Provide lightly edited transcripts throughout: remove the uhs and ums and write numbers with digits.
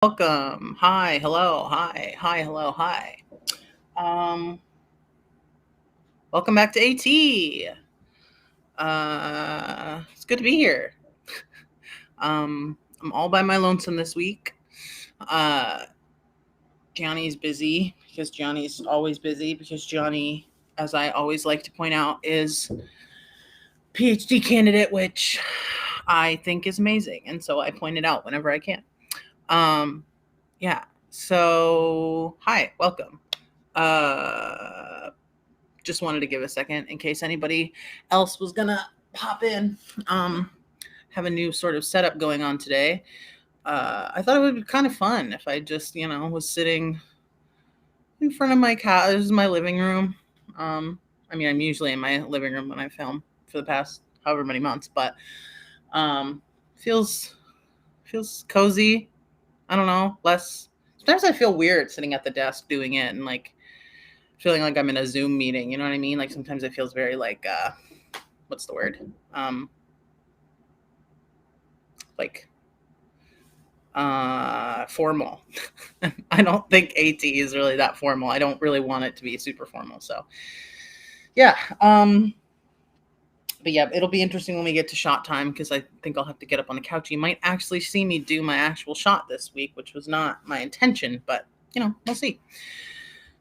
Welcome. Hi, hello, hi, hello, hi. Um, Welcome back to AT. It's good to be here. I'm all by my lonesome this week. Uh, Johnny's busy because Johnny's always busy because Johnny, as I always like to point out, is PhD candidate, which I think is amazing, and so I point it out whenever I can. Um, yeah. So, hi, welcome. Uh, just wanted to give a second in case anybody else was gonna pop in. Um, have a new sort of setup going on today. I thought it would be kind of fun if I just, was sitting in front of my couch. This is my living room. I'm usually in my living room when I film for the past however many months, but um, feels feels cozy. I don't know. Less. Sometimes I feel weird sitting at the desk doing it and like feeling like I'm in a Zoom meeting. You know what I mean? Like sometimes it feels very like what's the word? Like formal. I don't think AT is really that formal. I don't really want it to be super formal. So yeah. But yeah, it'll be interesting when we get to shot time because I think I'll have to get up on the couch. You might actually see me do my actual shot this week, which was not my intention, but we'll see.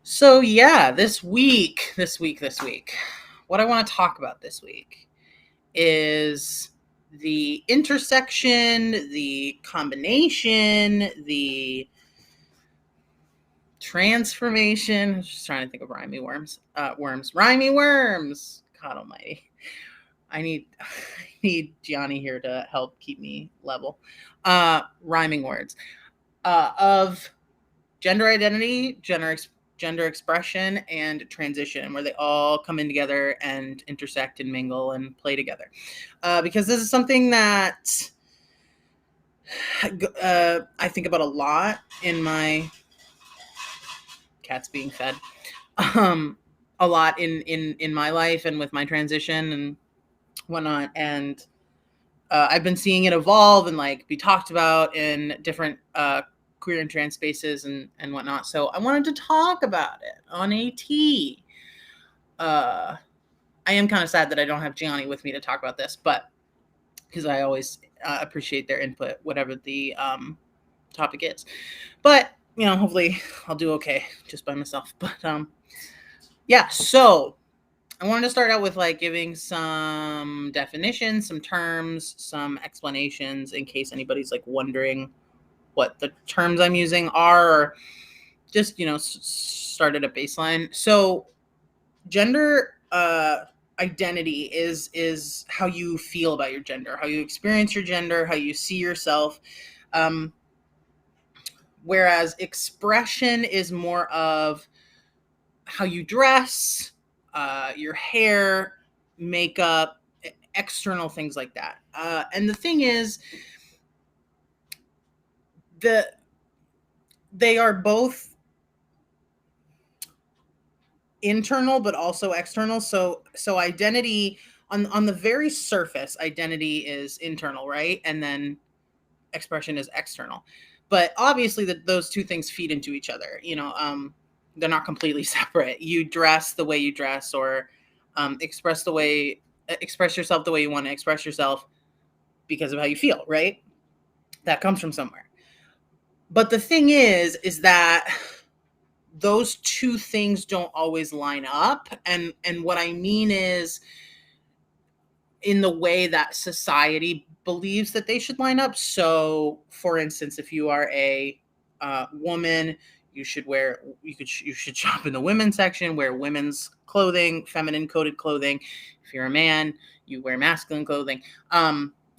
So yeah, this week, what I want to talk about this week is the intersection, the combination, the transformation. I was just trying to think of rhymey worms. God Almighty, I need I need Gianni here to help keep me level. Rhyming words of gender identity, gender expression, and transition, where they all come in together and intersect and mingle and play together. Because this is something that I think about a lot in my cats being fed. Um, a lot in my life and with my transition and whatnot, and I've been seeing it evolve and like be talked about in different queer and trans spaces and whatnot. So I wanted to talk about it on AT. I am kind of sad that I don't have Gianni with me to talk about this, but because I always appreciate their input, whatever the topic is. But hopefully I'll do okay just by myself. But yeah, so I wanted to start out with like giving some definitions, some terms, some explanations in case anybody's like wondering what the terms I'm using are, or just start at a baseline. So gender identity is how you feel about your gender, how you experience your gender, how you see yourself. Um, Whereas expression is more of how you dress, your hair, makeup, external things like that. And the thing is, the they are both internal but also external. So identity on the very surface, identity is internal, right? And then expression is external. But obviously, those two things feed into each other. They're not completely separate. You dress the way you dress, or express yourself the way you want to express yourself because of how you feel, right? That comes from somewhere. But the thing is that those two things don't always line up. And what I mean is in the way that society believes that they should line up. So, for instance, if you are a woman, you should shop in the women's section, wear women's clothing, feminine coded clothing. If you're a man, you wear masculine clothing.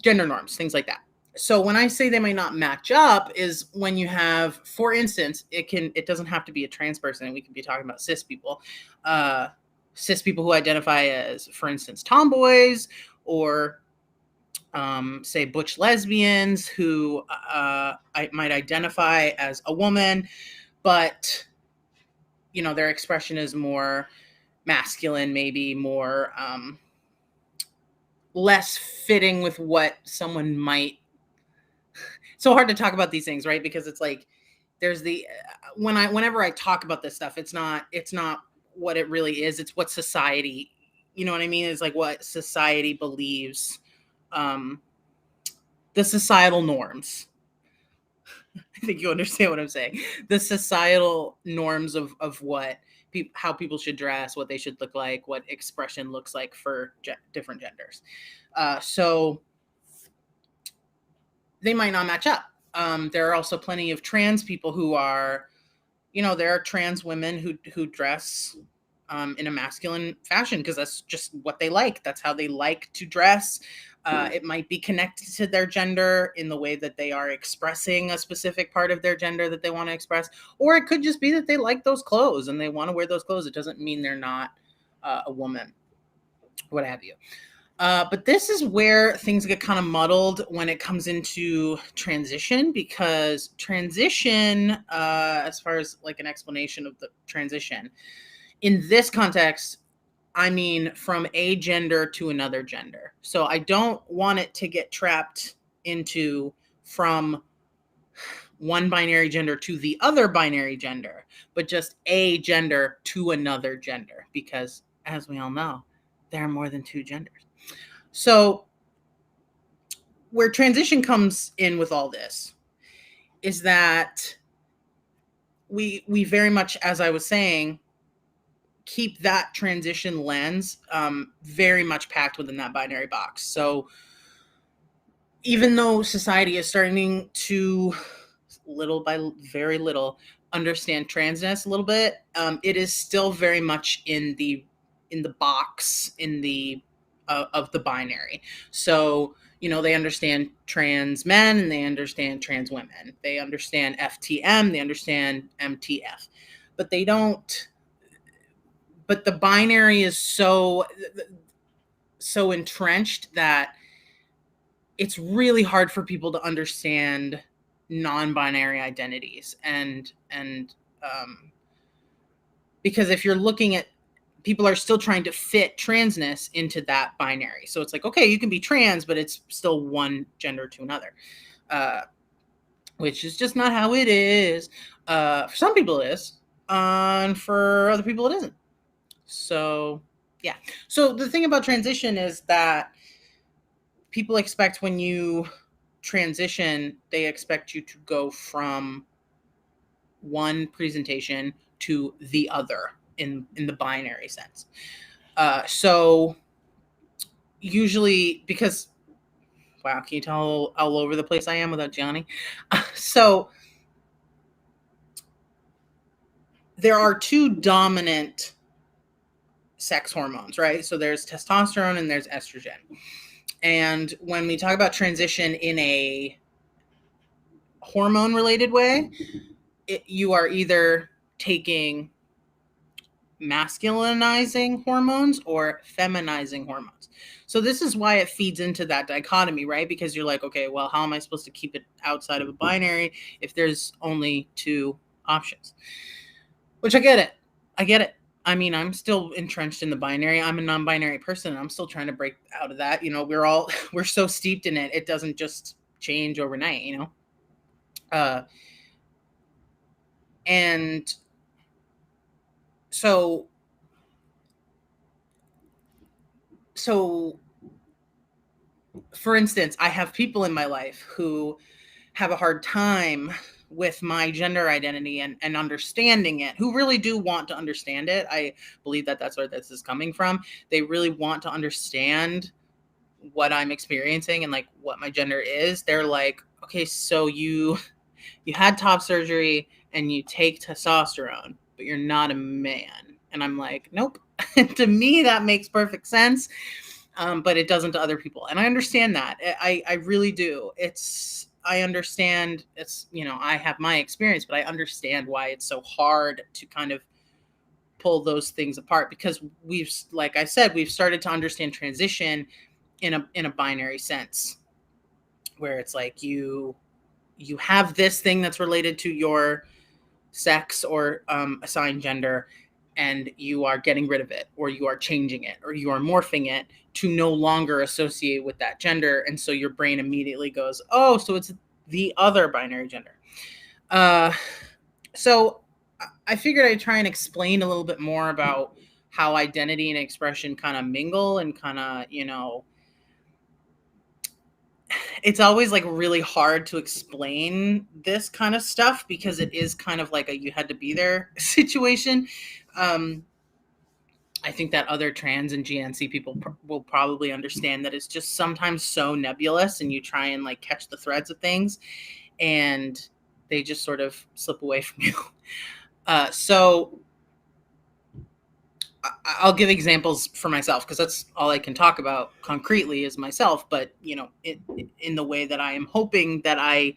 Gender norms, things like that. So when I say they might not match up is when you have, for instance, it doesn't have to be a trans person. We could be talking about cis people who identify as, for instance, tomboys, or say butch lesbians who might identify as a woman, but their expression is more masculine, maybe more less fitting with what someone might. so hard to talk about these things, right? Because it's like there's the whenever I talk about this stuff, it's not what it really is. It's what society, you know what I mean? It's like what society believes, um, the societal norms. I think you understand what I'm saying. The societal norms of what how people should dress, what they should look like, what expression looks like for different genders. So they might not match up. There are also plenty of trans people who are, there are trans women who dress in a masculine fashion because that's just what they like. That's how they like to dress. It might be connected to their gender in the way that they are expressing a specific part of their gender that they want to express, or it could just be that they like those clothes and they want to wear those clothes. It doesn't mean they're not a woman, what have you. But this is where things get kind of muddled when it comes into transition, because transition, as far as like an explanation of the transition, in this context, I mean from a gender to another gender. So I don't want it to get trapped into from one binary gender to the other binary gender, but just a gender to another gender, because as we all know, there are more than two genders. So where transition comes in with all this is that we very much, as I was saying, keep that transition lens very much packed within that binary box. So even though society is starting to little by very little understand transness a little bit, it is still very much in the box in the of the binary. So they understand trans men and they understand trans women. They understand FTM, they understand MTF, but they don't. But the binary is so entrenched that it's really hard for people to understand non-binary identities, and because if you're looking at, people are still trying to fit transness into that binary. So it's like, okay, you can be trans, but it's still one gender to another, which is just not how it is. For some people it is, and for other people it isn't. So yeah. So the thing about transition is that people expect when you transition, they expect you to go from one presentation to the other in the binary sense. So usually, because wow, can you tell all over the place I am without Johnny? So there are two dominant sex hormones, right? So there's testosterone and there's estrogen. And when we talk about transition in a hormone related way, you are either taking masculinizing hormones or feminizing hormones. So this is why it feeds into that dichotomy, right? Because you're like, okay, well, how am I supposed to keep it outside of a binary if there's only two options? Which I get it. I mean, I'm still entrenched in the binary. I'm a non-binary person. I'm still trying to break out of that. We're so steeped in it. It doesn't just change overnight, and so for instance, I have people in my life who have a hard time with my gender identity and understanding it, who really do want to understand it. I believe that that's where this is coming from. They really want to understand what I'm experiencing and like what my gender is. They're like, okay, so you had top surgery and you take testosterone, but you're not a man. And I'm like, nope. To me, that makes perfect sense. But it doesn't to other people. And I understand that. I really do. I understand I have my experience, but I understand why it's so hard to kind of pull those things apart, because like I said, we've started to understand transition in a binary sense, where it's like you have this thing that's related to your sex or assigned gender, and you are getting rid of it, or you are changing it, or you are morphing it to no longer associate with that gender. And so your brain immediately goes, oh, so it's the other binary gender. Uh, so I figured I'd try and explain a little bit more about how identity and expression kind of mingle and kind of, it's always like really hard to explain this kind of stuff because it is kind of like a you had to be there situation. Um, I think that other trans and GNC people will probably understand that it's just sometimes so nebulous and you try and like catch the threads of things and they just sort of slip away from you. So I'll give examples for myself because that's all I can talk about concretely is myself. But in the way that I am hoping that I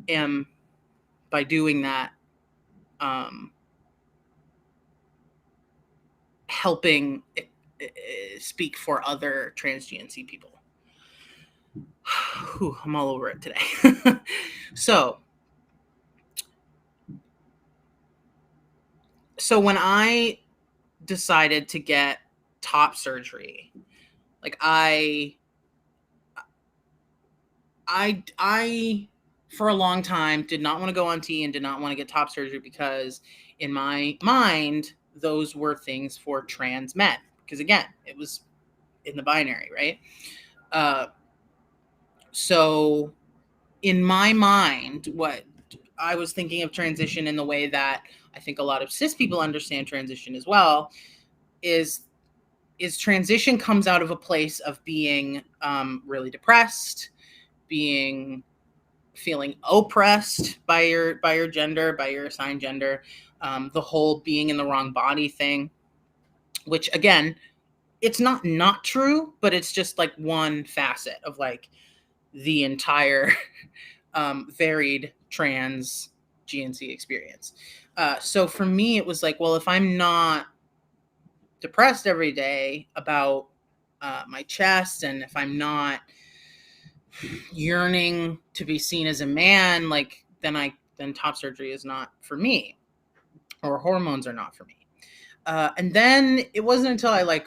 am by doing that, helping speak for other trans GNC people. Whew, I'm all over it today. So when I decided to get top surgery, like I for a long time did not want to go on T and did not want to get top surgery because in my mind those were things for trans men, because again it was in the binary, right? So in my mind, what I was thinking of transition in the way that I think a lot of cis people understand transition as well is transition comes out of a place of being really depressed, feeling oppressed by your gender, by your assigned gender, the whole being in the wrong body thing, which again, it's not true, but it's just like one facet of like the entire varied trans GNC experience. So for me, it was like, well, if I'm not depressed every day about my chest, and if I'm not yearning to be seen as a man, like then top surgery is not for me, or hormones are not for me. And then it wasn't until I like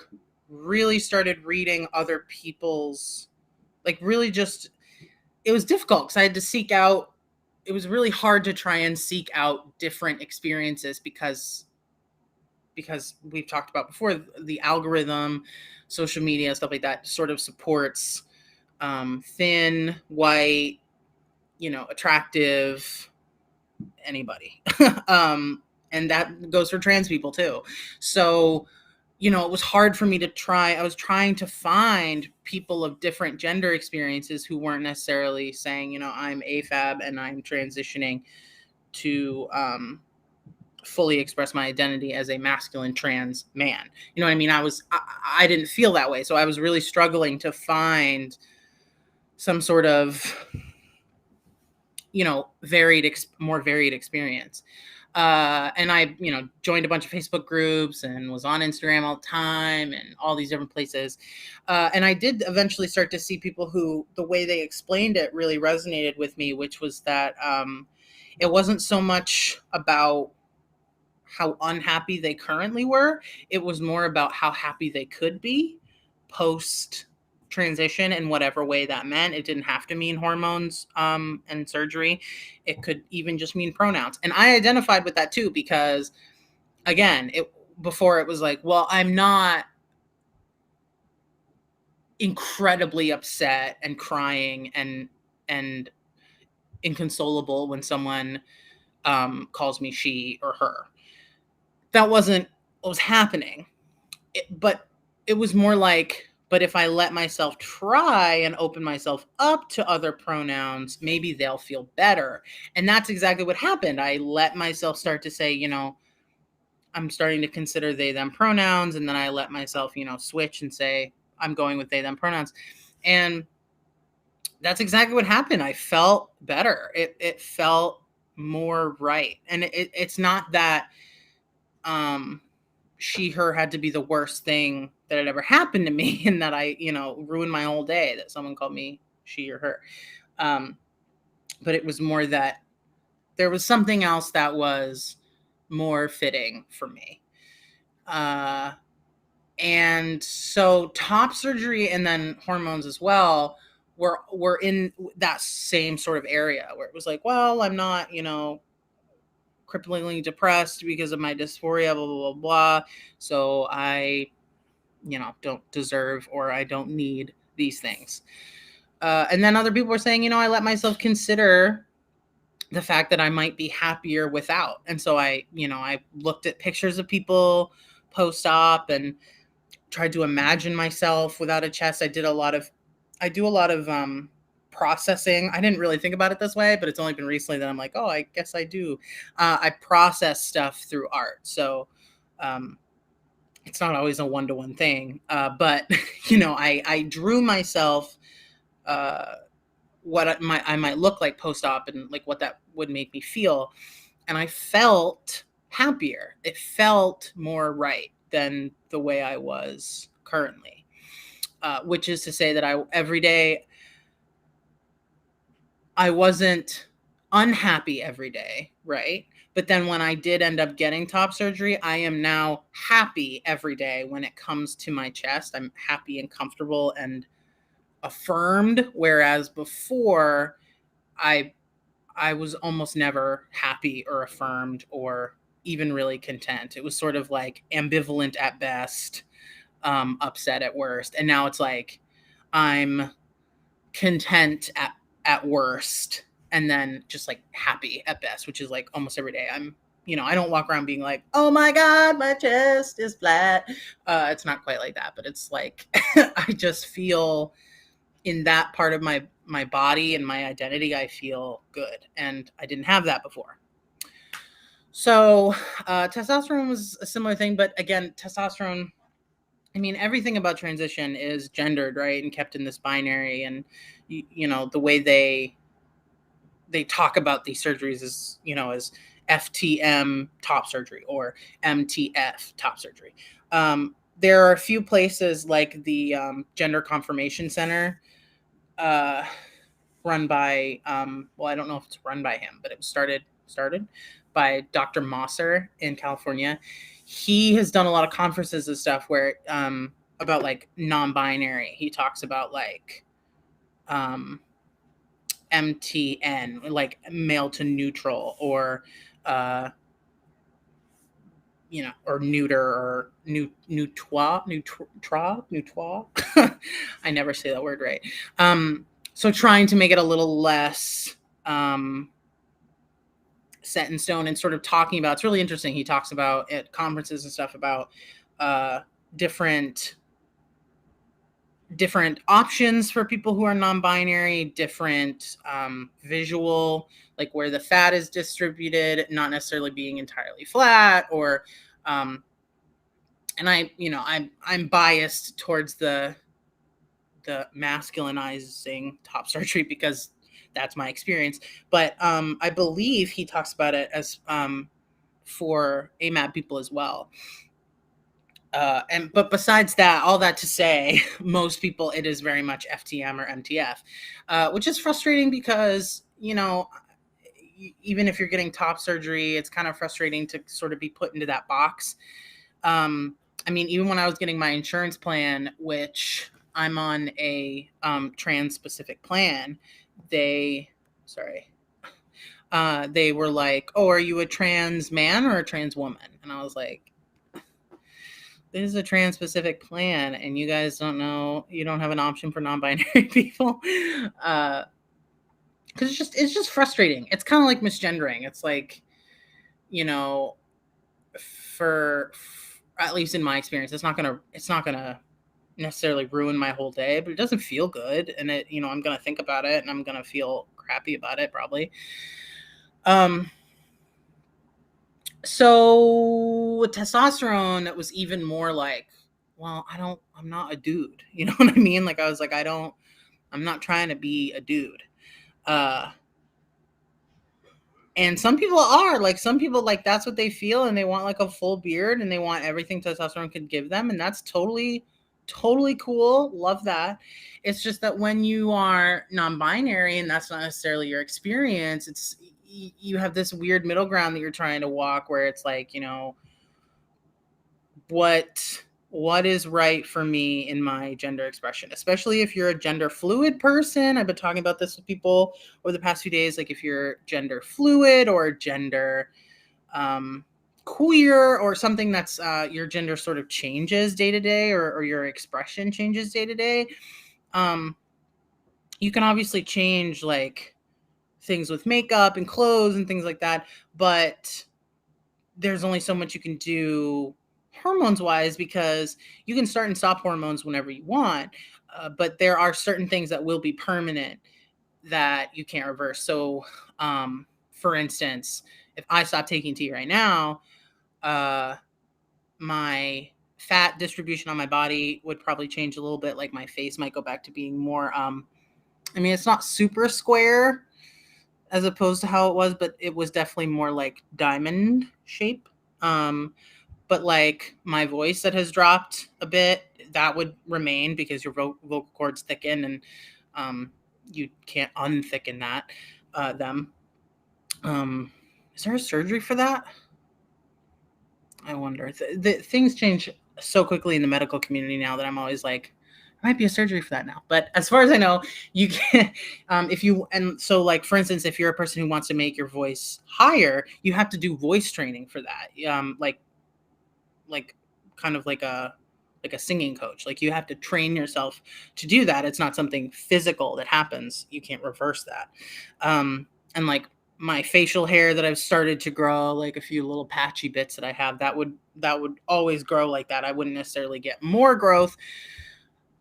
really started reading other people's, like really just, it was difficult because I had to seek out, it was really hard to try and seek out different experiences because we've talked about before, the algorithm, social media, stuff like that sort of supports thin, white, attractive, anybody. And that goes for trans people too. So, it was hard for me to I was trying to find people of different gender experiences who weren't necessarily saying, I'm AFAB and I'm transitioning to fully express my identity as a masculine trans man. You know what I mean? I didn't feel that way. So I was really struggling to find some sort of, more varied experience. And I, joined a bunch of Facebook groups and was on Instagram all the time and all these different places. And I did eventually start to see people who the way they explained it really resonated with me, which was that it wasn't so much about how unhappy they currently were. It was more about how happy they could be post transition in whatever way that meant. It didn't have to mean hormones and surgery. It could even just mean pronouns. And I identified with that too, because again, before it was like, well, I'm not incredibly upset and crying and inconsolable when someone calls me she or her. That wasn't what was happening. But it was more like, but if I let myself try and open myself up to other pronouns, maybe they'll feel better. And that's exactly what happened. I let myself start to say, I'm starting to consider they, them pronouns. And then I let myself, switch and say, I'm going with they, them pronouns. And that's exactly what happened. I felt better. It felt more right. And it's not that, she, her had to be the worst thing that had ever happened to me and that I, ruined my whole day that someone called me she or her. But it was more that there was something else that was more fitting for me. And so top surgery and then hormones as well were in that same sort of area where it was like, well, I'm not, cripplingly depressed because of my dysphoria, blah, blah, blah, blah. So I, don't deserve or I don't need these things. And then other people were saying, I let myself consider the fact that I might be happier without. And so I looked at pictures of people post-op and tried to imagine myself without a chest. I do a lot of processing. I didn't really think about it this way, but it's only been recently that I'm like, oh, I guess I do. I process stuff through art. So it's not always a one-to-one thing. But, I drew myself what I might look like post-op and like what that would make me feel. And I felt happier. It felt more right than the way I was currently. Which is to say that every day I wasn't unhappy every day, right? But then when I did end up getting top surgery, I am now happy every day when it comes to my chest. I'm happy and comfortable and affirmed, whereas before I was almost never happy or affirmed or even really content. It was sort of like ambivalent at best, upset at worst. And now it's like I'm content at worst and then just like happy at best, which is like almost every day. I don't walk around being like, oh my God, my chest is flat. It's not quite like that, but it's like I just feel in that part of my body and my identity, I feel good. And I didn't have that before. So testosterone was a similar thing, but again, testosterone, everything about transition is gendered, right? And kept in this binary. And, the way they talk about these surgeries is, as FTM top surgery or MTF top surgery. There are a few places like the Gender Confirmation Center, run by, I don't know if it's run by him, but it was started by Dr. Mosser in California. He has done a lot of conferences and stuff where about like non-binary. He talks about like MTN, like male to neutral, or or neuter, or neutrois. I never say that word right. So trying to make it a little less set in stone and sort of talking about, it's really interesting. He talks about at conferences and stuff about different options for people who are non-binary, different visual, like where the fat is distributed, not necessarily being entirely flat, or and I'm biased towards the masculinizing top surgery because that's my experience. But I believe he talks about it as for AMAB people as well. But besides that, all that to say, most people, it is very much FTM or MTF, which is frustrating because, even if you're getting top surgery, it's kind of frustrating to sort of be put into that box. Even when I was getting my insurance plan, which I'm on a trans specific plan, they were like, oh, are you a trans man or a trans woman? And I was like, this is a trans specific plan and you guys don't know, you don't have an option for non-binary people. Because it's just frustrating. It's kind of like misgendering. It's like, for at least in my experience, it's not gonna necessarily ruin my whole day, but it doesn't feel good. And I'm gonna think about it and I'm gonna feel crappy about it probably. So with testosterone, it was even more like, well, I'm not a dude. You know what I mean? Like I was like, I'm not trying to be a dude. And some people are like, that's what they feel. And they want like a full beard and they want everything testosterone could give them. And that's totally cool. Love that. It's just that when you are non-binary and that's not necessarily your experience, you have this weird middle ground that you're trying to walk where it's like, what what is right for me in my gender expression, especially if you're a gender fluid person. I've been talking about this with people over the past few days. Like if you're gender fluid or gender um, queer or something that's your gender sort of changes day to day, or your expression changes day to day. You can obviously change like things with makeup and clothes and things like that, but there's only so much you can do hormones wise, because you can start and stop hormones whenever you want, but there are certain things that will be permanent that you can't reverse. So for instance, if I stop taking tea right now, uh, my fat distribution on my body would probably change a little bit. Like my face might go back to being more I mean, it's not super square as opposed to how it was, but it was definitely more like diamond shape. Um, but like my voice that has dropped a bit, that would remain because your vocal cords thicken, and you can't unthicken that them. Um, is there a surgery for that? I wonder. Things change so quickly in the medical community now that I'm always like, there might be a surgery for that now. But as far as I know, you can, if you, and so like, for instance, if you're a person who wants to make your voice higher, you have to do voice training for that. Like kind of like a singing coach. Like you have to train yourself to do that. It's not something physical that happens. You can't reverse that. And like my facial hair that I've started to grow, like a few little patchy bits that I have, that would always grow like that. I wouldn't necessarily get more growth,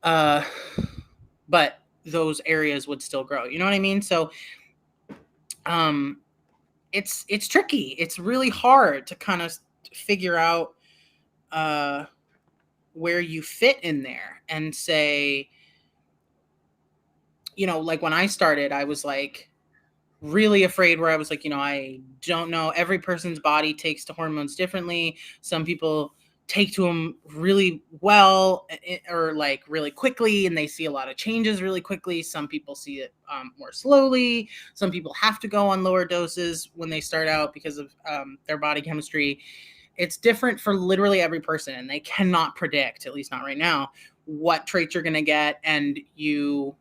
uh, but those areas would still grow. You know what I mean? So um, it's tricky. It's really hard to kind of figure out where you fit in there and say, like when I started, I was like really afraid, where I was like, I don't know. Every person's body takes to hormones differently. Some people take to them really well, or like really quickly, and they see a lot of changes really quickly. Some people see it more slowly. Some people have to go on lower doses when they start out because of their body chemistry. It's different for literally every person, and they cannot predict, at least not right now, what traits you're going to get, and you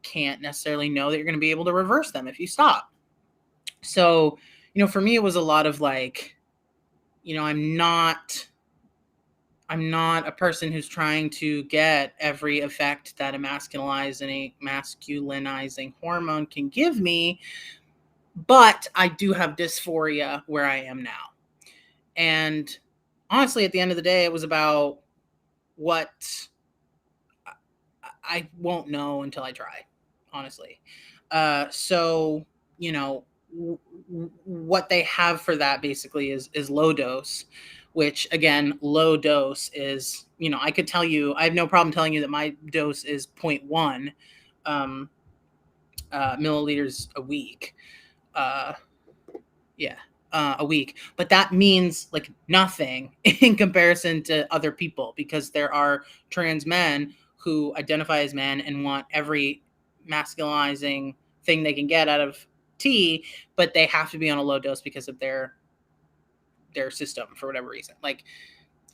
can't necessarily know that you're going to be able to reverse them if you stop. So, for me, it was a lot of like, I'm not a person who's trying to get every effect that a masculinizing hormone can give me, but I do have dysphoria where I am now. And honestly, at the end of the day, it was about what I won't know until I try, honestly. So, you know, what they have for that basically is low dose, which again, low dose is, I could tell you, I have no problem telling you that my dose is zero point 0.1 um, milliliters a week. Uh, yeah, a week. But that means like nothing in comparison to other people, because there are trans men who identify as men and want every masculinizing thing they can get out of tea, but they have to be on a low dose because of their system for whatever reason. Like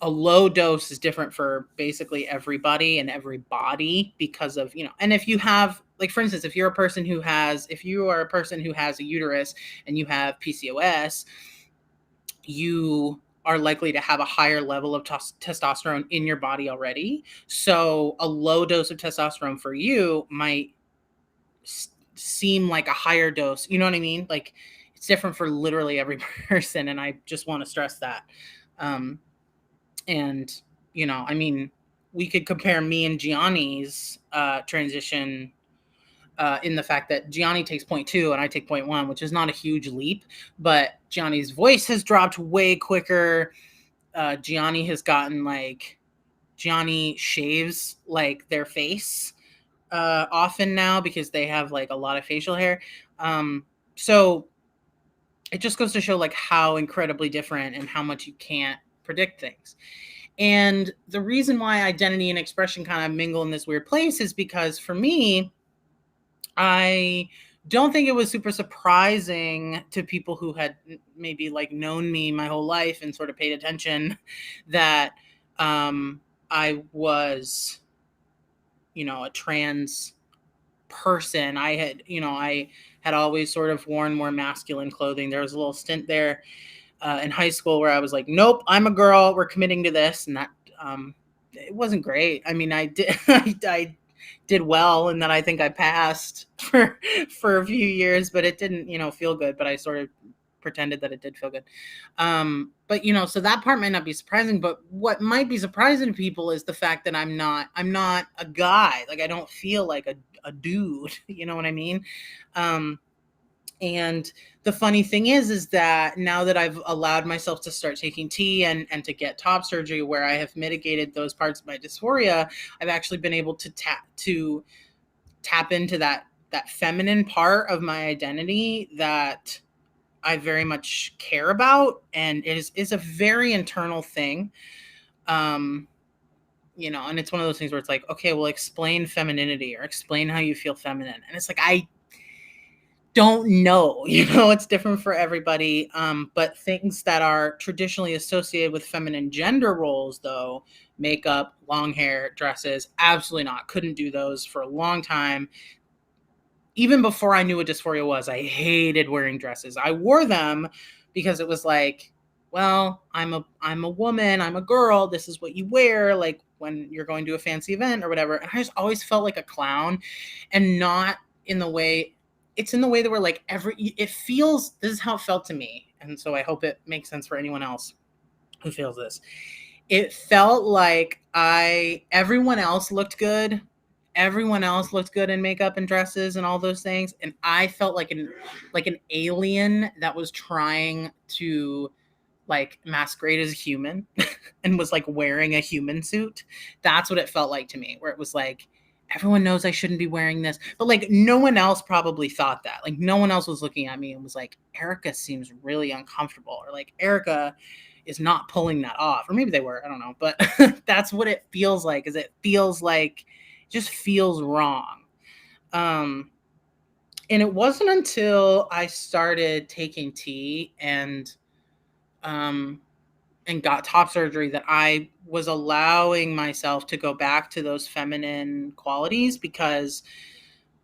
a low dose is different for basically everybody and every body, because of, and if you have, like, for instance, if you are a person who has a uterus and you have PCOS, you are likely to have a higher level of testosterone in your body already. So a low dose of testosterone for you might seem like a higher dose. You know what I mean? Like it's different for literally every person. And I just want to stress that. Um, and, I mean, we could compare me and Gianni's transition in the fact that Gianni takes 0.2 and I take 0.1, which is not a huge leap, but Gianni's voice has dropped way quicker. Gianni shaves like their face often now because they have like a lot of facial hair. So it just goes to show like how incredibly different and how much you can't predict things. And the reason why identity and expression kind of mingle in this weird place is because for me, I don't think it was super surprising to people who had maybe like known me my whole life and sort of paid attention that I was, a trans person. I had always sort of worn more masculine clothing. There was a little stint there in high school where I was like, nope, I'm a girl. We're committing to this. And that, it wasn't great. I mean, I did, I did well. And then I think I passed for a few years, but it didn't, feel good. But I sort of pretended that it did feel good. But so that part might not be surprising, but what might be surprising to people is the fact that I'm not a guy. Like, I don't feel like a dude, you know what I mean? Um, and the funny thing is that now that I've allowed myself to start taking tea and to get top surgery where I have mitigated those parts of my dysphoria, I've actually been able to tap into that feminine part of my identity that I very much care about, and is a very internal thing. Um, and it's one of those things where it's like, okay, well, explain femininity or explain how you feel feminine. And it's like, I don't know, it's different for everybody. But things that are traditionally associated with feminine gender roles, though, makeup, long hair, dresses, absolutely not. Couldn't do those for a long time. Even before I knew what dysphoria was, I hated wearing dresses. I wore them because it was like, well, I'm a woman, I'm a girl, this is what you wear, like when you're going to a fancy event or whatever. And I just always felt like a clown, and not in the way it's in the way that we're like it feels, this is how it felt to me. And so I hope it makes sense for anyone else who feels this. It felt like everyone else looked good. Everyone else looked good in makeup and dresses and all those things, and I felt like an alien that was trying to like masquerade as a human and was like wearing a human suit. That's what it felt like to me, where it was like, everyone knows I shouldn't be wearing this, but like no one else probably thought that. Like no one else was looking at me and was like, Erica seems really uncomfortable, or like Erica is not pulling that off. Or maybe they were, I don't know, but that's what it feels like. Is it feels like, just feels wrong. Um and it wasn't until I started taking tea um and got top surgery that I was allowing myself to go back to those feminine qualities, because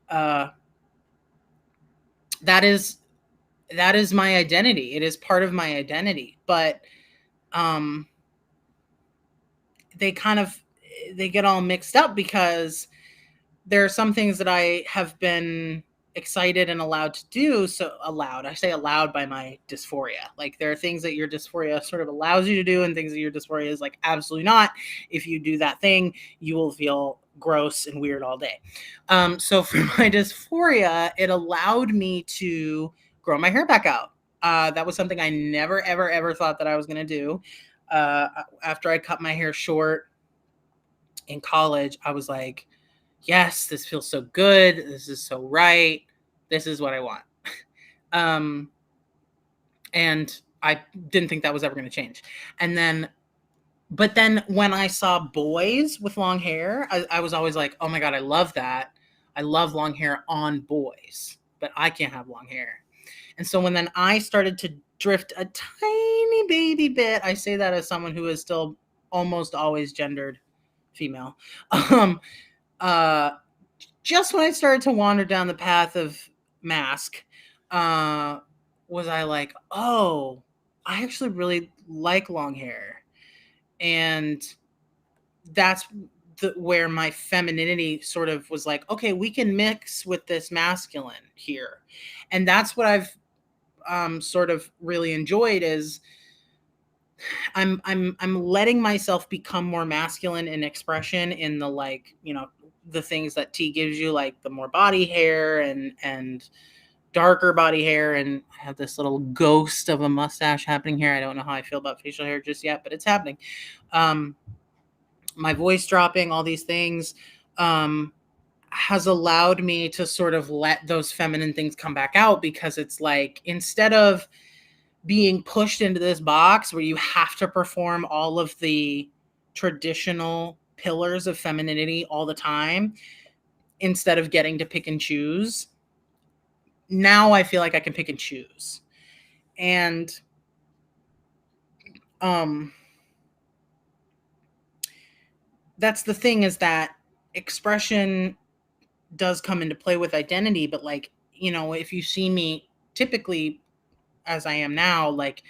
uh, that is my identity. It is part of my identity. But um, they kind of they get all mixed up, because there are some things that I have been excited and allowed to do. So allowed, I say allowed by my dysphoria. Like there are things that your dysphoria sort of allows you to do, and things that your dysphoria is like, absolutely not. If you do that thing, you will feel gross and weird all day. So for my dysphoria, it allowed me to grow my hair back out. That was something I never, ever, ever thought that I was going to do. After I cut my hair short in college, I was like, yes, this feels so good. This is so right. This is what I want. um, and I didn't think that was ever going to change. But then when I saw boys with long hair, I was always like, oh my God, I love that. I love long hair on boys, but I can't have long hair. And so when then I started to drift a tiny baby bit, I say that as someone who is still almost always gendered female. Um, uh, just when I started to wander down the path of mask, uh, was I like, oh, I actually really like long hair. And that's where my femininity sort of was like, okay, we can mix with this masculine here. And that's what I've sort of really enjoyed, is I'm letting myself become more masculine in expression, in the like, the things that tea gives you, like the more body hair and darker body hair. And I have this little ghost of a mustache happening here. I don't know how I feel about facial hair just yet, but it's happening. My voice dropping, all these things, has allowed me to sort of let those feminine things come back out, because it's like, instead of being pushed into this box where you have to perform all of the traditional pillars of femininity all the time, instead of getting to pick and choose, now I feel like I can pick and choose. And um that's the thing, is that expression does come into play with identity, but like, if you see me typically as I am now, like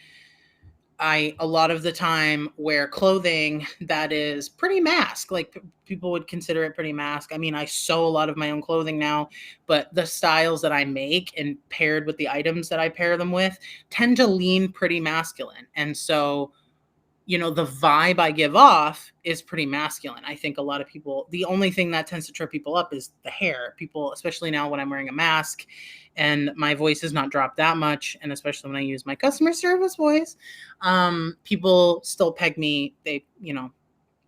I a lot of the time wear clothing that is pretty mask. Like people would consider it pretty mask. I mean, I sew a lot of my own clothing now, but the styles that I make and paired with the items that I pair them with tend to lean pretty masculine. And so, the vibe I give off is pretty masculine. I think a lot of people, the only thing that tends to trip people up is the hair. People, especially now when I'm wearing a mask and my voice is not dropped that much, and especially when I use my customer service voice, people still peg me. They,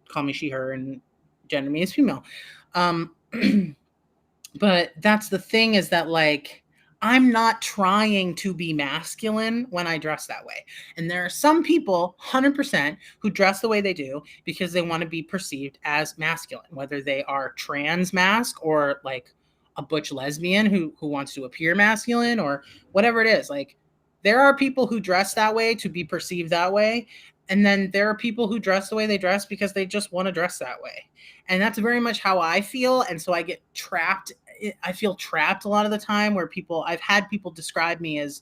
call me she, her, and gender me as female. Um, but that's the thing, is that like I'm not trying to be masculine when I dress that way. And there are some people 100% who dress the way they do because they want to be perceived as masculine, whether they are trans mask or like a butch lesbian who wants to appear masculine or whatever it is. Like there are people who dress that way to be perceived that way. And then there are people who dress the way they dress because they just want to dress that way. And that's very much how I feel. And so I get trapped. I feel trapped a lot of the time where I've had people describe me as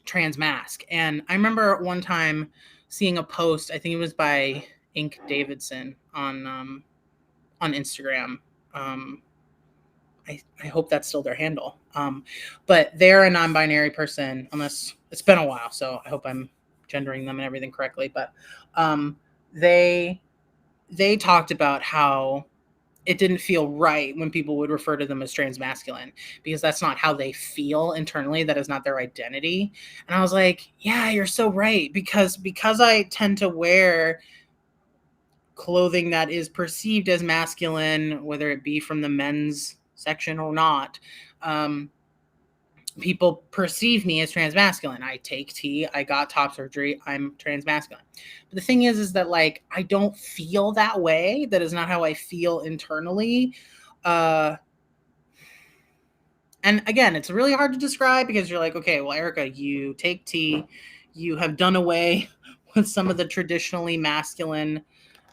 trans mask. And I remember one time seeing a post, I think it was by Ink Davidson on Instagram. I hope that's still their handle. But they're a non-binary person, unless it's been a while. So I hope I'm gendering them and everything correctly. But they talked about how it didn't feel right when people would refer to them as trans masculine because that's not how they feel internally. That is not their identity. And I was like, yeah, you're so right. Because I tend to wear clothing that is perceived as masculine, whether it be from the men's section or not, people perceive me as transmasculine. I take T, I got top surgery, I'm transmasculine. But the thing is that like I don't feel that way. That is not how I feel internally. And again, it's really hard to describe because you're like, okay, well, Erica, you take T, you have done away with some of the traditionally masculine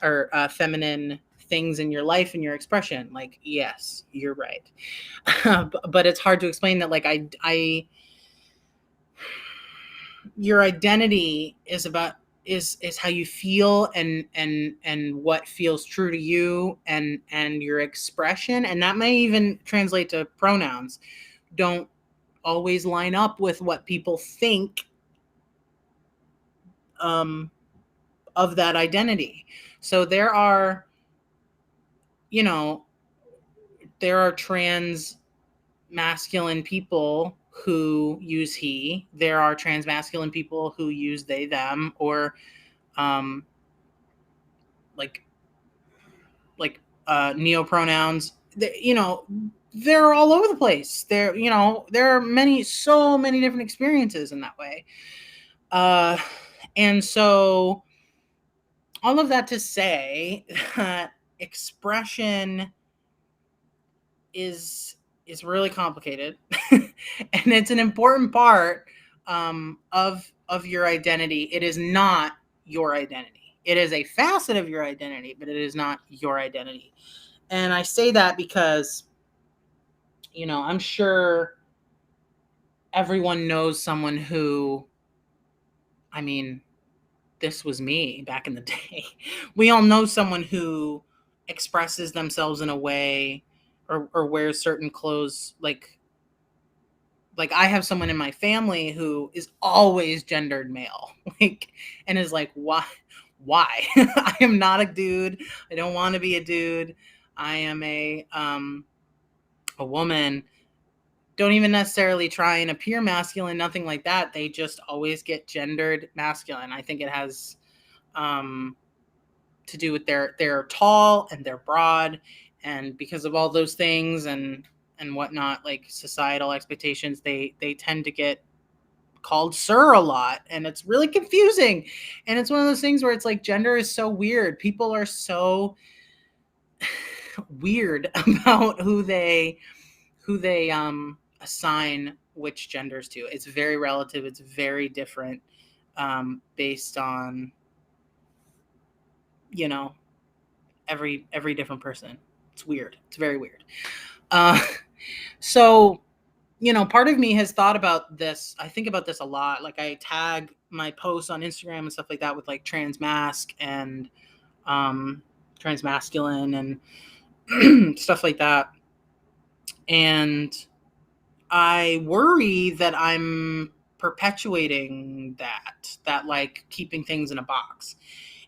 or feminine things in your life and your expression. Like, yes, you're right. But it's hard to explain that like I your identity is about is how you feel and what feels true to you and your expression, and that may even translate to pronouns, don't always line up with what people think of that identity. So there are, you know, there are trans masculine people who use he. There are trans masculine people who use they, them, or um, like neopronouns. They're all over the place. There are so many different experiences in that way. And so all of that to say that expression is really complicated, and it's an important part of your identity. It is not your identity. It is a facet of your identity, but it is not your identity. And I say that because, I'm sure everyone knows someone who, I mean, this was me back in the day. We all know someone who expresses themselves in a way or wears certain clothes like I have someone in my family who is always gendered male, like, and is like, why? I am not a dude. I don't want to be a dude. I am a woman. Don't even necessarily try and appear masculine, nothing like that. They just always get gendered masculine. I think it has to do with they're tall and they're broad, and because of all those things and whatnot, like societal expectations, they tend to get called sir a lot, and it's really confusing. And it's one of those things where it's like gender is so weird. People are so weird about who they assign which genders to. It's very relative. It's very different based on, you know, every different person. It's weird. It's very weird. Uh, so part of me has thought about this. I think about this a lot. Like I tag my posts on Instagram and stuff like that with like trans mask and trans masculine and stuff like that. And I worry that I'm perpetuating that like keeping things in a box.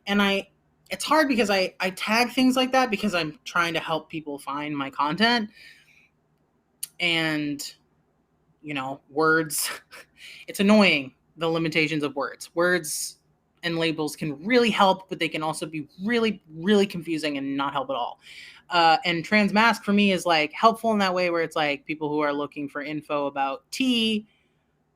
And it's hard because I tag things like that because I'm trying to help people find my content. And words, it's annoying, the limitations of words and labels can really help, but they can also be really, really confusing and not help at all. And trans mask for me is like helpful in that way, where it's like people who are looking for info about T,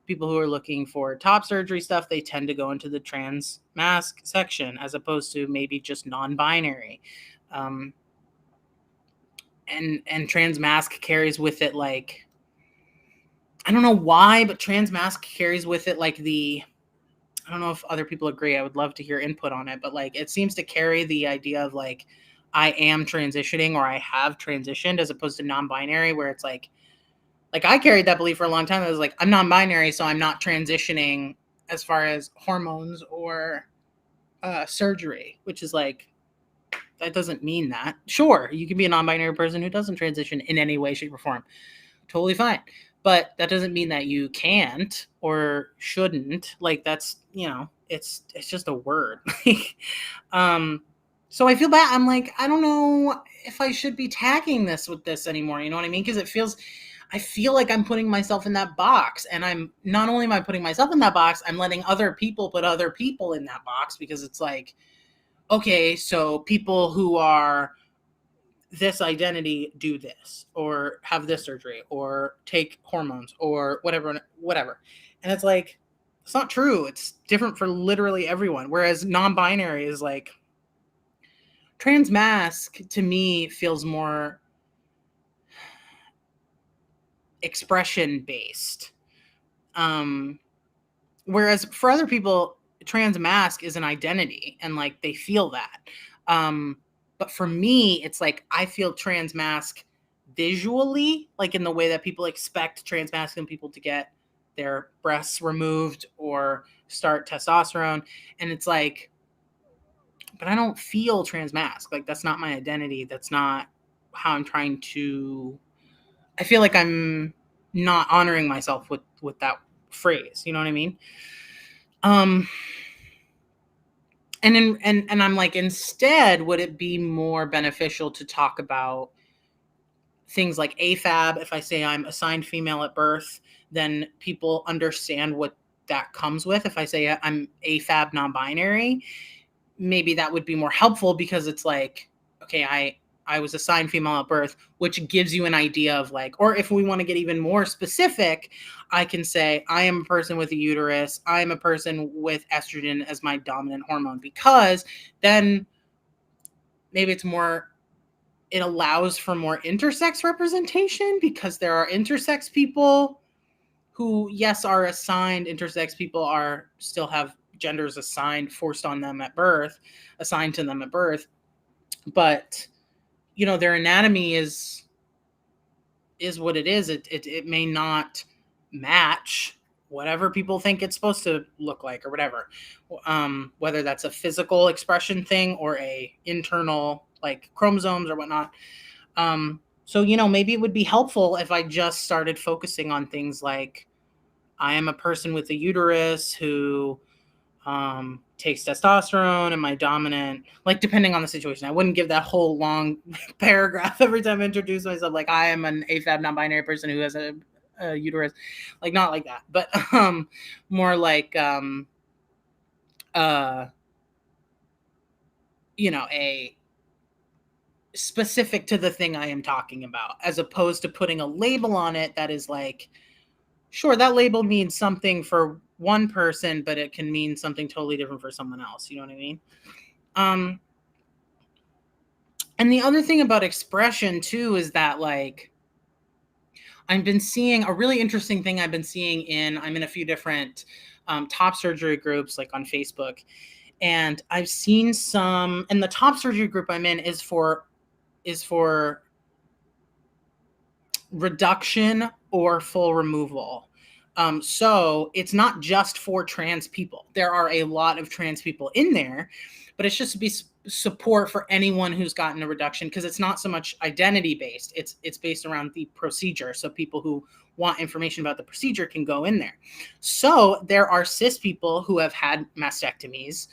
people who are looking for top surgery stuff, they tend to go into the trans mask section as opposed to maybe just non-binary. And trans mask carries with it like, I don't know why, but trans mask carries with it like I don't know if other people agree. I would love to hear input on it, but like it seems to carry the idea of like I am transitioning or I have transitioned, as opposed to non-binary, where it's like I carried that belief for a long time. I was like, I'm non-binary, so I'm not transitioning as far as hormones or surgery, which is like, that doesn't mean that. Sure, you can be a non-binary person who doesn't transition in any way, shape, or form. Totally fine. But that doesn't mean that you can't or shouldn't. Like that's, it's just a word. So I feel bad. I'm like, I don't know if I should be tagging this with this anymore. You know what I mean? Because I feel like I'm putting myself in that box, and I'm not only am I putting myself in that box, I'm letting other people put other people in that box, because it's like, okay, so people who are this identity do this or have this surgery or take hormones or whatever. And it's like, it's not true. It's different for literally everyone. Whereas non-binary is like, trans mask to me feels more expression based. Whereas for other people, trans mask is an identity and like they feel that. But for me, it's like I feel trans mask visually, like in the way that people expect trans masculine people to get their breasts removed or start testosterone. And it's like, but I don't feel trans mask. Like that's not my identity. That's not how I'm trying to. I feel like I'm not honoring myself with that phrase. You know what I mean? And I'm like, instead, would it be more beneficial to talk about things like AFAB? If I say I'm assigned female at birth, then people understand what that comes with. If I say I'm AFAB non-binary, maybe that would be more helpful, because it's like, okay, I was assigned female at birth, which gives you an idea of like, or if we want to get even more specific, I can say I am a person with a uterus. I am a person with estrogen as my dominant hormone, because then maybe it allows for more intersex representation, because there are intersex people who, yes, are assigned. Intersex people still have genders forced on them at birth, assigned to them at birth, but their anatomy is what it is. It may not match whatever people think it's supposed to look like or whatever, whether that's a physical expression thing or a internal like chromosomes or whatnot. So maybe it would be helpful if I just started focusing on things like, I am a person with a uterus who takes testosterone, and my dominant, like depending on the situation. I wouldn't give that whole long paragraph every time I introduce myself, like I am an AFAB non-binary person who has a uterus, like not like that, but more like a specific to the thing I am talking about, as opposed to putting a label on it that is like, sure, that label means something for one person, but it can mean something totally different for someone else. You know what I mean? And the other thing about expression too is that like, I've been seeing a really interesting thing. I'm in a few different top surgery groups like on Facebook, And I've seen some, and the top surgery group I'm in is for reduction or full removal. So it's not just for trans people. There are a lot of trans people in there, but it's just to be support for anyone who's gotten a reduction, because it's not so much identity based. It's based around the procedure. So people who want information about the procedure can go in there. So there are cis people who have had mastectomies,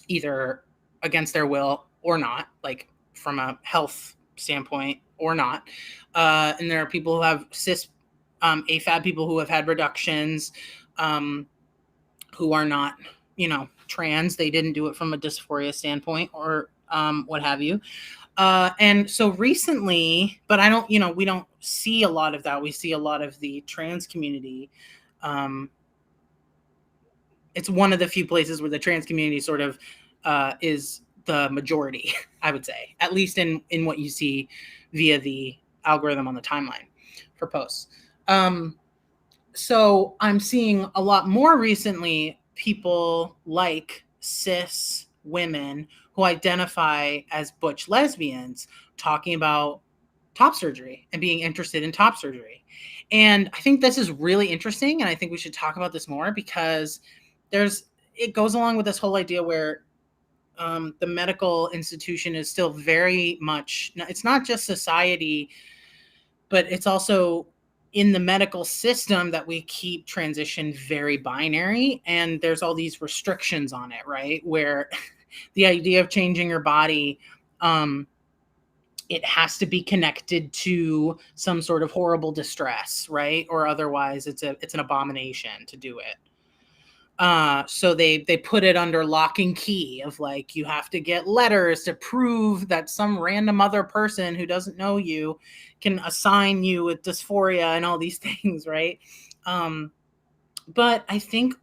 either against their will or not, like from a health standpoint or not. And there are people who have cis AFAB people who have had reductions, who are not, trans. They didn't do it from a dysphoria standpoint or what have you. And so recently, but I don't, we don't see a lot of that. We see a lot of the trans community. It's one of the few places where the trans community sort of is the majority, I would say, at least in what you see via the algorithm on the timeline for posts. So I'm seeing a lot more recently people like cis women who identify as butch lesbians talking about top surgery and being interested in top surgery. And I think this is really interesting, and I think we should talk about this more, because it goes along with this whole idea where the medical institution is still very much, it's not just society, but it's also in the medical system that we keep transition very binary, and there's all these restrictions on it, right? Where the idea of changing your body, it has to be connected to some sort of horrible distress, right? Or otherwise it's an abomination to do it. So they put it under lock and key of like, you have to get letters to prove that some random other person who doesn't know you can assign you with dysphoria and all these things, right? But I think,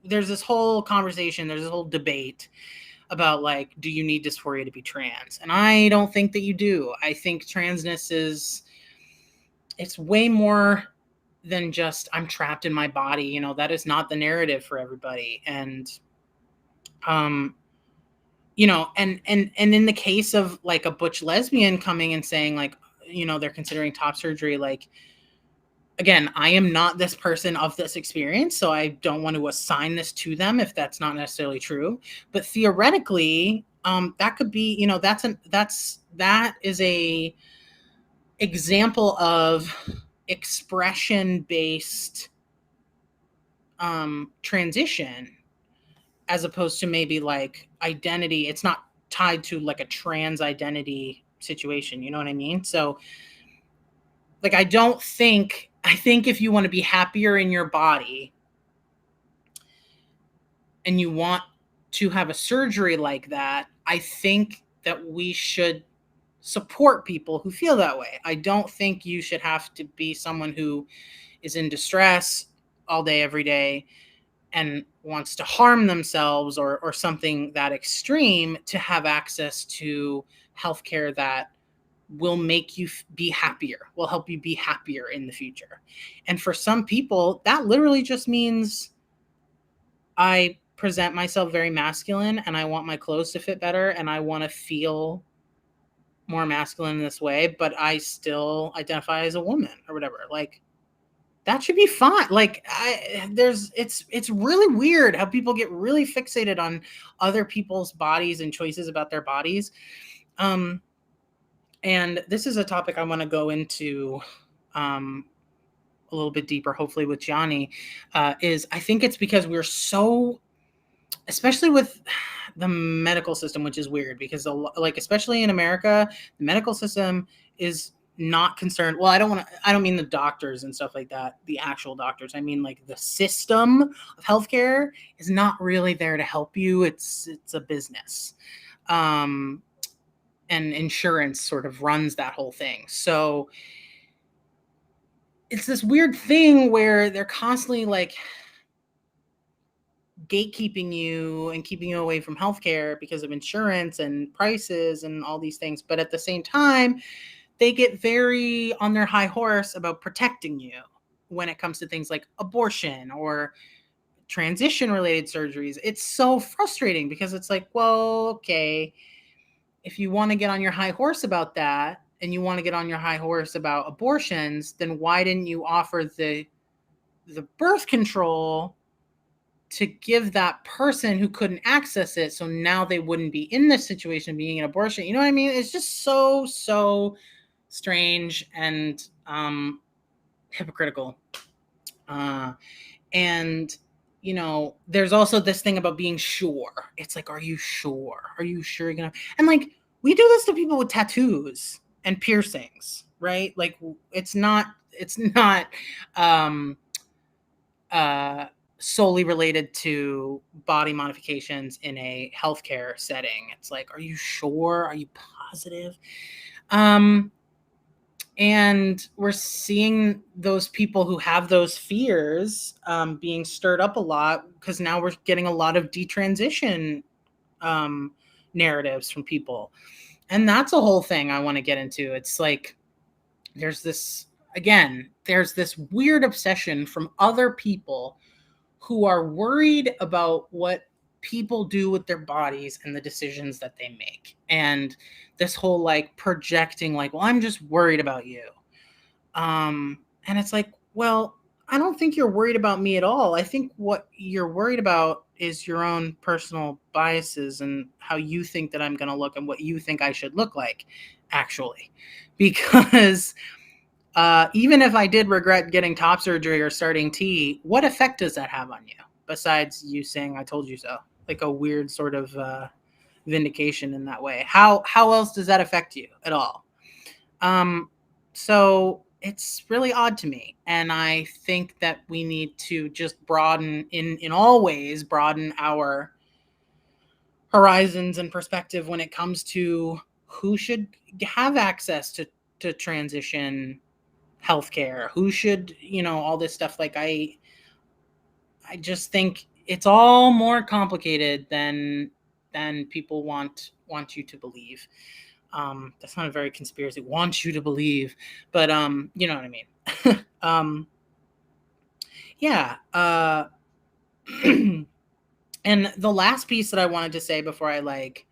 there's this whole conversation, there's this whole debate about like, do you need dysphoria to be trans? And I don't think that you do. I think transness it's way more than just I'm trapped in my body. That is not the narrative for everybody. And and in the case of like a butch lesbian coming and saying like, they're considering top surgery, like, again, I am not this person of this experience, so I don't want to assign this to them if that's not necessarily true. But theoretically, that could be, that is a example of expression based transition, as opposed to maybe like identity. It's not tied to like a trans identity situation, you know what I mean? So like, I think if you want to be happier in your body and you want to have a surgery like that, I think that we should support people who feel that way. I don't think you should have to be someone who is in distress all day, every day, and wants to harm themselves or something that extreme to have access to healthcare that will make you be happier, will help you be happier in the future. And for some people, that literally just means I present myself very masculine and I want my clothes to fit better and I want to feel more masculine in this way, but I still identify as a woman or whatever. Like, that should be fine. Like, it's really weird how people get really fixated on other people's bodies and choices about their bodies. And this is a topic I want to go into a little bit deeper, hopefully with Gianni, is I think it's because we're so, especially with the medical system, which is weird because like, especially in America, the medical system is not concerned. Well, I don't mean the doctors and stuff like that, the actual doctors. I mean like the system of healthcare is not really there to help you. It's a business. And insurance sort of runs that whole thing. So it's this weird thing where they're constantly like gatekeeping you and keeping you away from healthcare because of insurance and prices and all these things. But at the same time, they get very on their high horse about protecting you when it comes to things like abortion or transition related surgeries. It's so frustrating because it's like, well, okay, if you want to get on your high horse about that and you want to get on your high horse about abortions, then why didn't you offer the birth control to give that person who couldn't access it, so now they wouldn't be in this situation being an abortion? You know what I mean? It's just so strange and hypocritical. And there's also this thing about being sure. It's like, are you sure? Are you sure you're gonna? And like, we do this to people with tattoos and piercings, right? Like, it's not um solely related to body modifications in a healthcare setting. It's like, are you sure? Are you positive? And we're seeing those people who have those fears being stirred up a lot, because now we're getting a lot of detransition narratives from people. And that's a whole thing I want to get into. It's like, there's this weird obsession from other people who are worried about what people do with their bodies and the decisions that they make. And this whole like projecting, like, well, I'm just worried about you. And it's like, well, I don't think you're worried about me at all. I think what you're worried about is your own personal biases and how you think that I'm going to look and what you think I should look like, actually. Because even if I did regret getting top surgery or starting T, what effect does that have on you? Besides you saying I told you so, like a weird sort of vindication in that way. How else does that affect you at all? So it's really odd to me, and I think that we need to just broaden in all ways, broaden our horizons and perspective when it comes to who should have access to transition healthcare, who should, all this stuff. Like, I just think it's all more complicated than people want you to believe. That's not a very conspiracy. Want you to believe, but you know what I mean. Yeah. And the last piece that I wanted to say before I like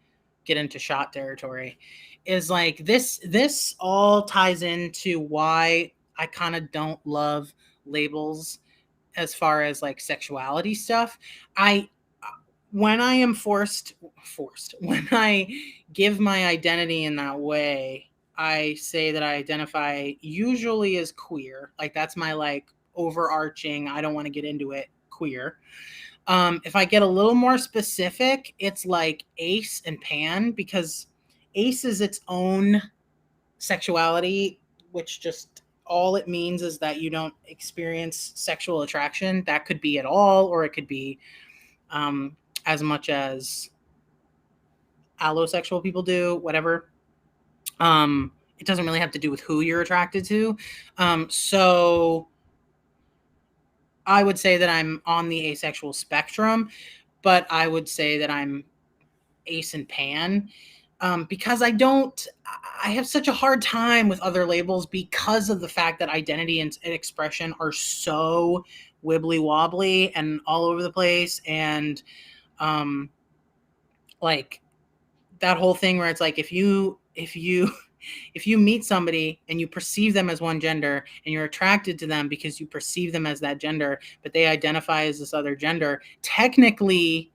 get into shot territory is like, this all ties into why I kind of don't love labels as far as like sexuality stuff. I When I am forced when I give my identity in that way, I say that I identify usually as queer. Like, that's my like overarching, I don't want to get into it, queer. If I get a little more specific, it's like ace and pan, because ace is its own sexuality, which just all it means is that you don't experience sexual attraction. That could be at all, or it could be as much as allosexual people do, whatever. It doesn't really have to do with who you're attracted to. So I would say that I'm on the asexual spectrum, but I would say that I'm ace and pan, because I have such a hard time with other labels because of the fact that identity and expression are so wibbly wobbly and all over the place. And like that whole thing where it's like, if you meet somebody and you perceive them as one gender and you're attracted to them because you perceive them as that gender, but they identify as this other gender, technically,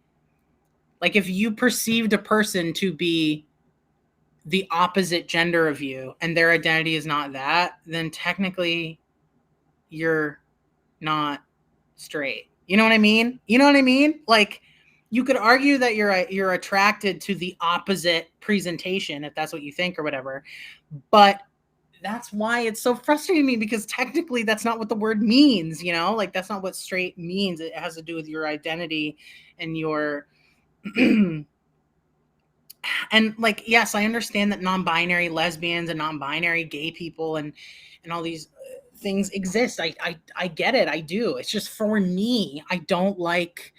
like if you perceived a person to be the opposite gender of you and their identity is not that, then technically you're not straight. You know what I mean? Like, you could argue that you're attracted to the opposite presentation if that's what you think or whatever, but that's why it's so frustrating to me, because technically that's not what the word means, like that's not what straight means. It has to do with your identity and your and like, yes, I understand that non-binary lesbians and non-binary gay people and all these things exist. I get it. I do. It's just, for me, I don't like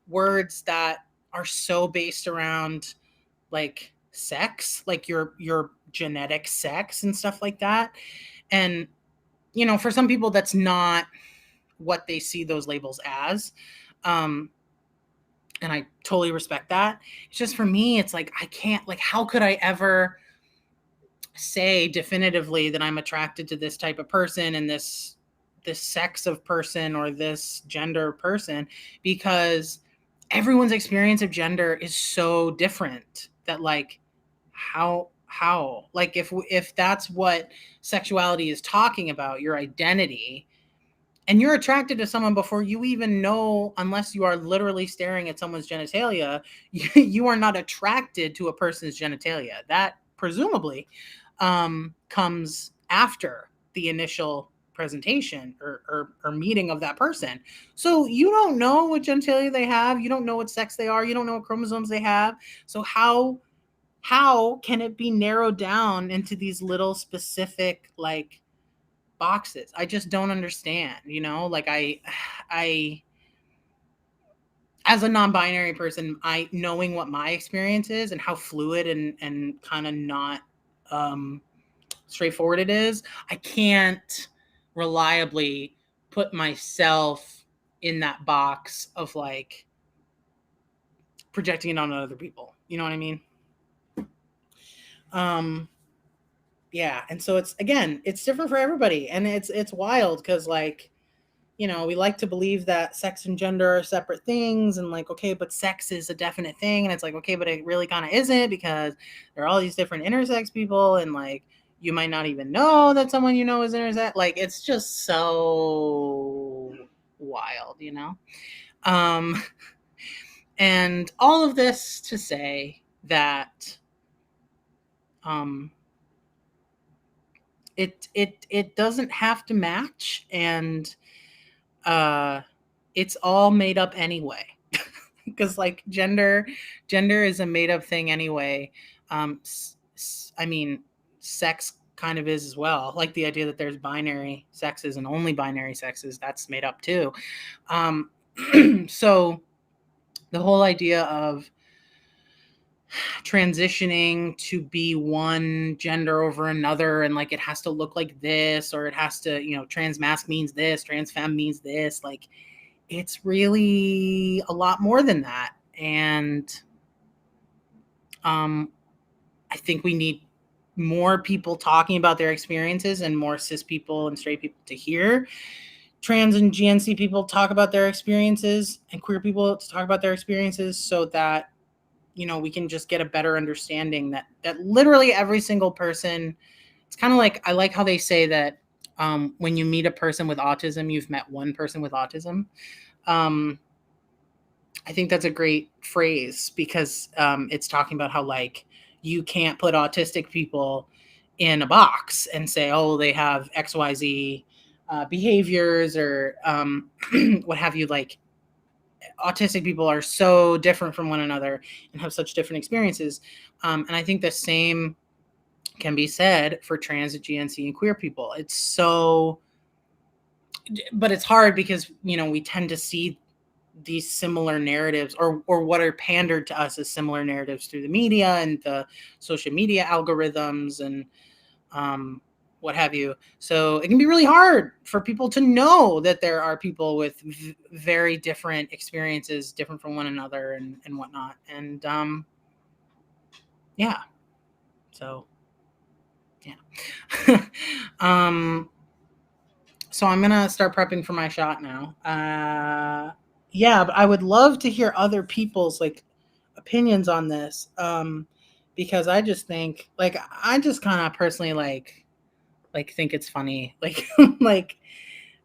words that are so based around like sex, like your genetic sex and stuff like that. And for some people that's not what they see those labels as. Um, and I totally respect that. It's just for me, it's like I can't, like, how could I ever say definitively that I'm attracted to this type of person and this sex of person or this gender person, because everyone's experience of gender is so different that, like, how like if that's what sexuality is talking about, your identity, and you're attracted to someone before you even know, unless you are literally staring at someone's genitalia, you are not attracted to a person's genitalia. That presumably comes after the initial presentation or meeting of that person. So you don't know what genitalia they have. You don't know what sex they are. You don't know what chromosomes they have. So how can it be narrowed down into these little specific, like, boxes? I just don't understand, like I as a non-binary person, I knowing what my experience is and how fluid and kind of not um straightforward it is, I can't reliably put myself in that box of, like, projecting it on other people. You know what I mean? Um yeah, and so it's, again, it's different for everybody, and it's wild because, like, we like to believe that sex and gender are separate things, and, like, okay, but sex is a definite thing, and it's like, okay, but it really kind of isn't, because there are all these different intersex people, and, like, you might not even know that someone is intersex. Like, it's just so wild. um and all of this to say that um it doesn't have to match, and uh it's all made up anyway. Because, like, gender is a made up thing anyway. I mean, sex kind of is as well. Like, the idea that there's binary sexes and only binary sexes, that's made up too. So the whole idea of transitioning to be one gender over another, and, like, it has to look like this, or it has to, trans masc means this, trans femme means this, like, it's really a lot more than that. And I think we need more people talking about their experiences, and more cis people and straight people to hear trans and GNC people talk about their experiences, and queer people to talk about their experiences, so that we can just get a better understanding that literally every single person. It's kind of like, I like how they say that when you meet a person with autism, you've met one person with autism. I think that's a great phrase, because it's talking about how, like, you can't put autistic people in a box and say, oh, they have XYZ behaviors, or what have you. Like, autistic people are so different from one another and have such different experiences. And I think the same can be said for trans, GNC, and queer people. It's so, but it's hard because, we tend to see these similar narratives, or what are pandered to us as similar narratives through the media and the social media algorithms, and what have you. So it can be really hard for people to know that there are people with very different experiences, different from one another, and whatnot. And yeah, so yeah. So I'm gonna start prepping for my shot now. Yeah, but I would love to hear other people's, like, opinions on this, because I just think, like, I just kind of personally, like think it's funny, like like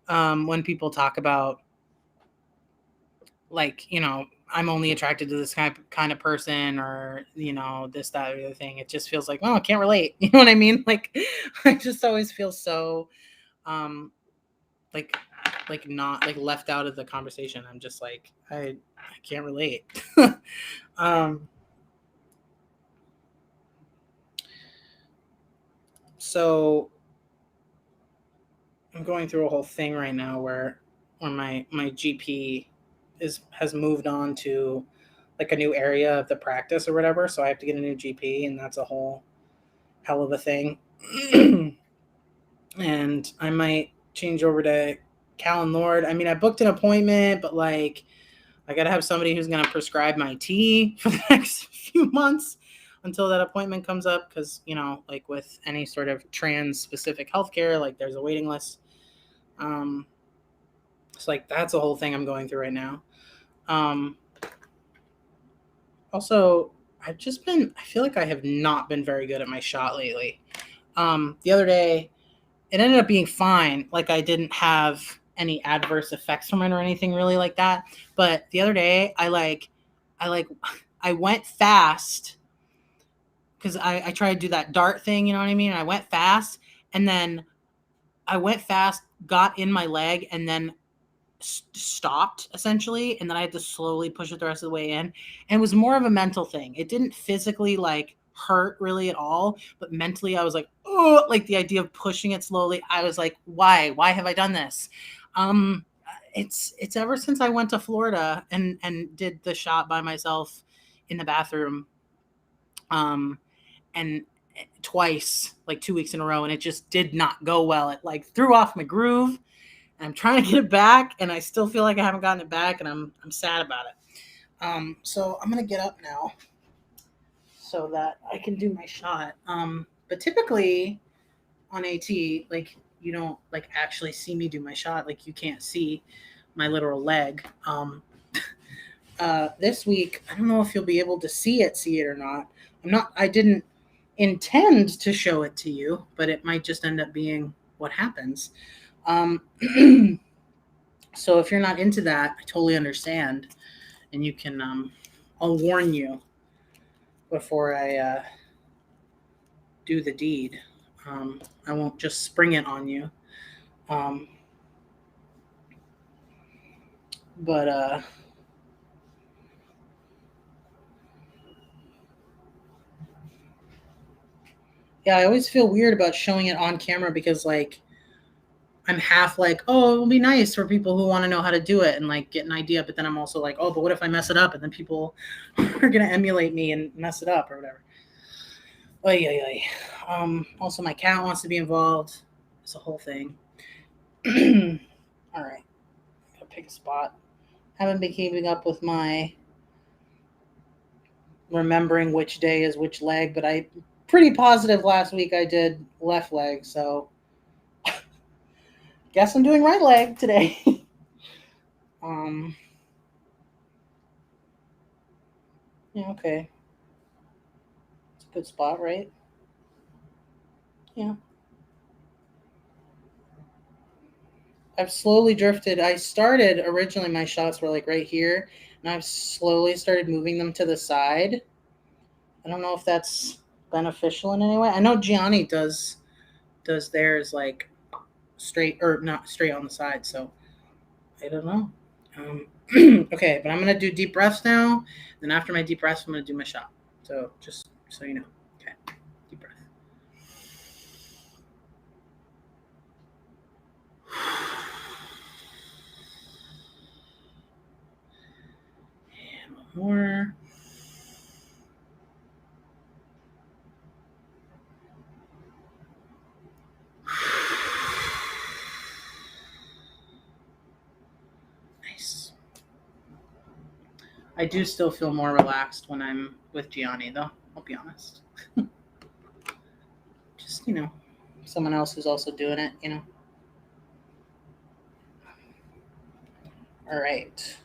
when people talk about, like, I'm only attracted to this kind of person, or this, that, or the other thing. It just feels like, oh, I can't relate. You know what I mean? Like, I just always feel so um like not, like, left out of the conversation. I'm just like, I can't relate. um so I'm going through a whole thing right now where my GP has moved on to, like, a new area of the practice or whatever, so I have to get a new GP, and that's a whole hell of a thing. And I might change over to Cal and Lord. I mean, I booked an appointment, but like, I got to have somebody who's going to prescribe my tea for the next few months until that appointment comes up. Because, you know, like with any sort of trans specific healthcare, like there's a waiting list. It's like that's a whole thing I'm going through right now. Also, I feel like I have not been very good at my shot lately. The other day, it ended up being fine. Like I didn't have any adverse effects from it or anything really like that. But the other day, I went fast because I tried to do that dart thing, you know what I mean? And I went fast, and then I went fast, got in my leg, and then stopped essentially, and then I had to slowly push it the rest of the way in. And it was more of a mental thing. It didn't physically like hurt really at all, but mentally I was like, oh, like the idea of pushing it slowly. I was like, why have I done this? It's ever since I went to Florida and did the shot by myself in the bathroom, and twice, like 2 weeks in a row, and it just did not go well. It like threw off my groove. I'm trying to get it back, and I still feel like I haven't gotten it back, and I'm sad about it. So I'm gonna get up now so that I can do my shot. But typically on AT, like you don't like actually see me do my shot. Like you can't see my literal leg. This week, I don't know if you'll be able to see it or not. I didn't intend to show it to you, but it might just end up being what happens. So if you're not into that, I totally understand. And you can, I'll warn you before I do the deed. I won't just spring it on you. But yeah, I always feel weird about showing it on camera because like I'm half like, oh, it will be nice for people who want to know how to do it and like get an idea. But then I'm also like, oh, but what if I mess it up and then people are gonna emulate me and mess it up or whatever. Oy, oy, oy. Also, my cat wants to be involved. It's a whole thing. All right, gotta pick a spot. Haven't been keeping up with my remembering which day is which leg, but I pretty positive last week I did left leg, so guess I'm doing right leg today. um, yeah, okay, it's a good spot, right? Yeah. I've slowly drifted. I started originally my shots were like right here, and I've slowly started moving them to the side. I don't know if that's beneficial in any way. I know Gianni does theirs like straight or not straight on the side, so I don't know. Okay, but I'm gonna do deep breaths now. Then after my deep breaths, I'm gonna do my shot. So just so you know. Okay, deep breath. And one more. Nice. I do still feel more relaxed when I'm with Gianni, though. I'll be honest. Just, someone else who's also doing it. All right.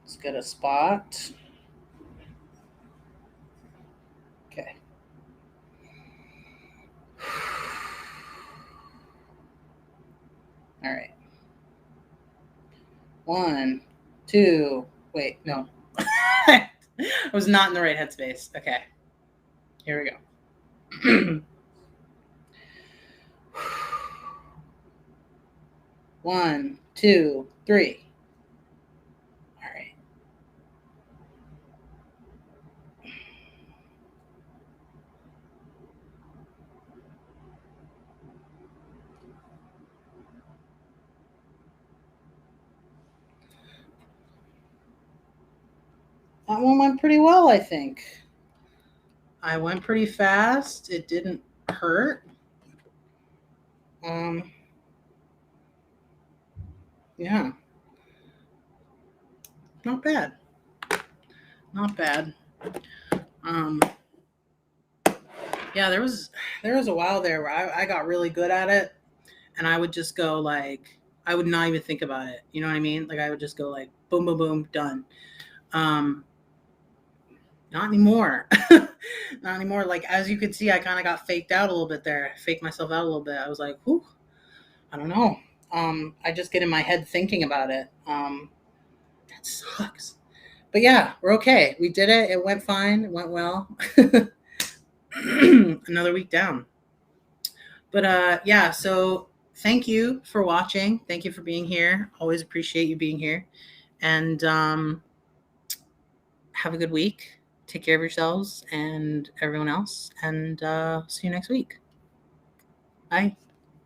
Let's get a spot. Okay. All right. 1, 2. Wait, no. I was not in the right headspace. Okay. Here we go. 1, 2, 3. All right. That one went pretty well, I think. I went pretty fast. It didn't hurt. Um, Yeah. Not bad. Not bad. Um, yeah, there was a while there where I got really good at it, and I would just go like I would not even think about it. You know what I mean? Like I would just go like boom, boom, boom, done. Um, Not anymore. Not anymore. Like as you can see, I kind of got faked out a little bit there. Faked myself out a little bit. I was like, whew, I don't know. I just get in my head thinking about it. That sucks. But yeah, we're okay. We did it. It went fine. It went well. Another week down. But yeah, so thank you for watching. Thank you for being here. Always appreciate you being here. And have a good week. Take care of yourselves and everyone else. And see you next week. Bye.